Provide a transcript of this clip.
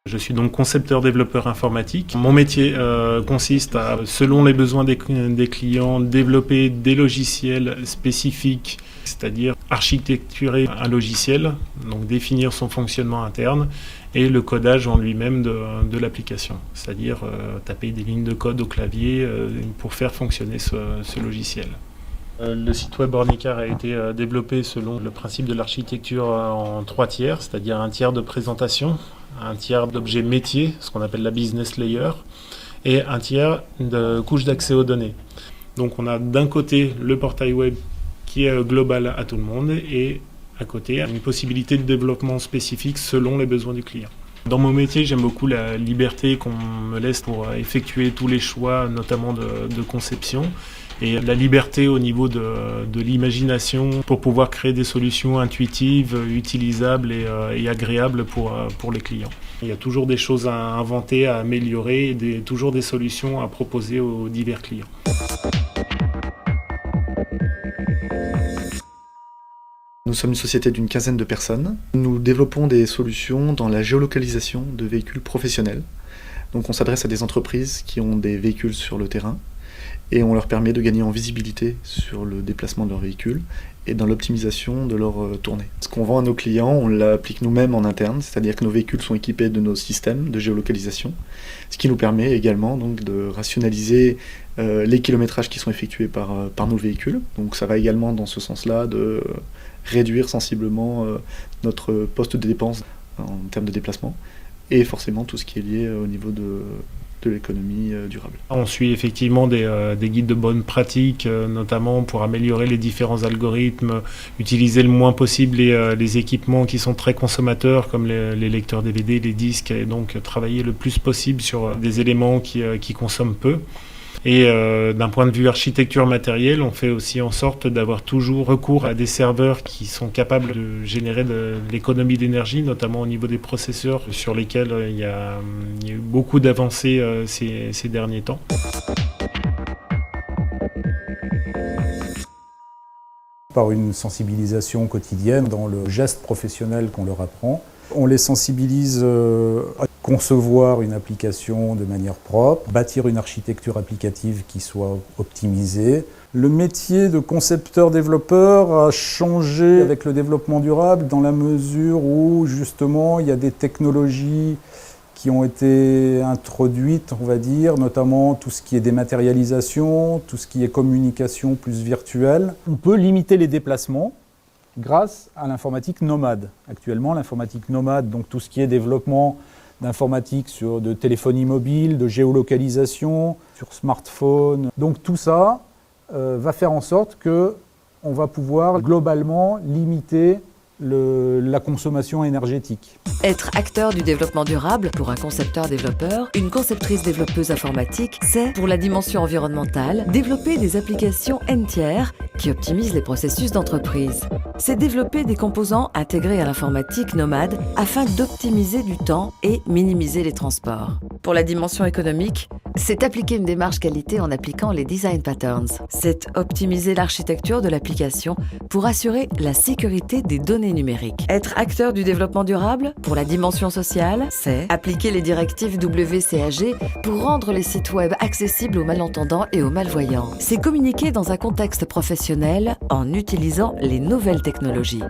Je suis donc concepteur-développeur informatique. Mon métier consiste à, selon les besoins des clients, développer des logiciels spécifiques, c'est-à-dire architecturer un logiciel, donc définir son fonctionnement interne et le codage en lui-même de l'application, c'est-à-dire taper des lignes de code au clavier pour faire fonctionner ce logiciel. Le site web Ornicar a été développé selon le principe de l'architecture en 3 tiers, c'est-à-dire un tiers de présentation, un tiers d'objets métiers, ce qu'on appelle la business layer, et un tiers de couche d'accès aux données. Donc on a d'un côté le portail web qui est global à tout le monde et à côté une possibilité de développement spécifique selon les besoins du client. Dans mon métier, j'aime beaucoup la liberté qu'on me laisse pour effectuer tous les choix, notamment de conception, et la liberté au niveau de l'imagination pour pouvoir créer des solutions intuitives, utilisables et agréables pour les clients. Il y a toujours des choses à inventer, à améliorer, et toujours des solutions à proposer aux divers clients. Nous sommes une société d'une quinzaine de personnes. Nous développons des solutions dans la géolocalisation de véhicules professionnels. Donc on s'adresse à des entreprises qui ont des véhicules sur le terrain et on leur permet de gagner en visibilité sur le déplacement de leurs véhicules et dans l'optimisation de leur tournée. Ce qu'on vend à nos clients, on l'applique nous-mêmes en interne, c'est-à-dire que nos véhicules sont équipés de nos systèmes de géolocalisation, ce qui nous permet également donc, de rationaliser les kilométrages qui sont effectués par nos véhicules. Donc ça va également dans ce sens-là de réduire sensiblement notre poste de dépense en termes de déplacement et forcément tout ce qui est lié au niveau de l'économie durable. On suit effectivement des guides de bonnes pratiques, notamment pour améliorer les différents algorithmes, utiliser le moins possible les équipements qui sont très consommateurs, comme les lecteurs DVD, les disques, et donc travailler le plus possible sur des éléments qui consomment peu. Et d'un point de vue architecture matérielle, on fait aussi en sorte d'avoir toujours recours à des serveurs qui sont capables de générer de l'économie d'énergie, notamment au niveau des processeurs sur lesquels il y a eu beaucoup d'avancées ces derniers temps. Par une sensibilisation quotidienne dans le geste professionnel qu'on leur apprend. On les sensibilise à concevoir une application de manière propre, bâtir une architecture applicative qui soit optimisée. Le métier de concepteur-développeur a changé avec le développement durable dans la mesure où justement il y a des technologies qui ont été introduites, on va dire, notamment tout ce qui est dématérialisation, tout ce qui est communication plus virtuelle. On peut limiter les déplacements grâce à l'informatique nomade. Actuellement, l'informatique nomade, donc tout ce qui est développement d'informatique de téléphonie mobile, de géolocalisation, sur smartphone. Donc tout ça va faire en sorte qu'on va pouvoir globalement limiter la consommation énergétique. Être acteur du développement durable pour un concepteur-développeur, une conceptrice-développeuse informatique, c'est, pour la dimension environnementale, développer des applications N-tiers qui optimisent les processus d'entreprise. C'est développer des composants intégrés à l'informatique nomade afin d'optimiser du temps et minimiser les transports. Pour la dimension économique, c'est appliquer une démarche qualité en appliquant les design patterns. C'est optimiser l'architecture de l'application pour assurer la sécurité des données numériques. Être acteur du développement durable, pour la dimension sociale, c'est appliquer les directives WCAG pour rendre les sites web accessibles aux malentendants et aux malvoyants. C'est communiquer dans un contexte professionnel en utilisant les nouvelles technologies.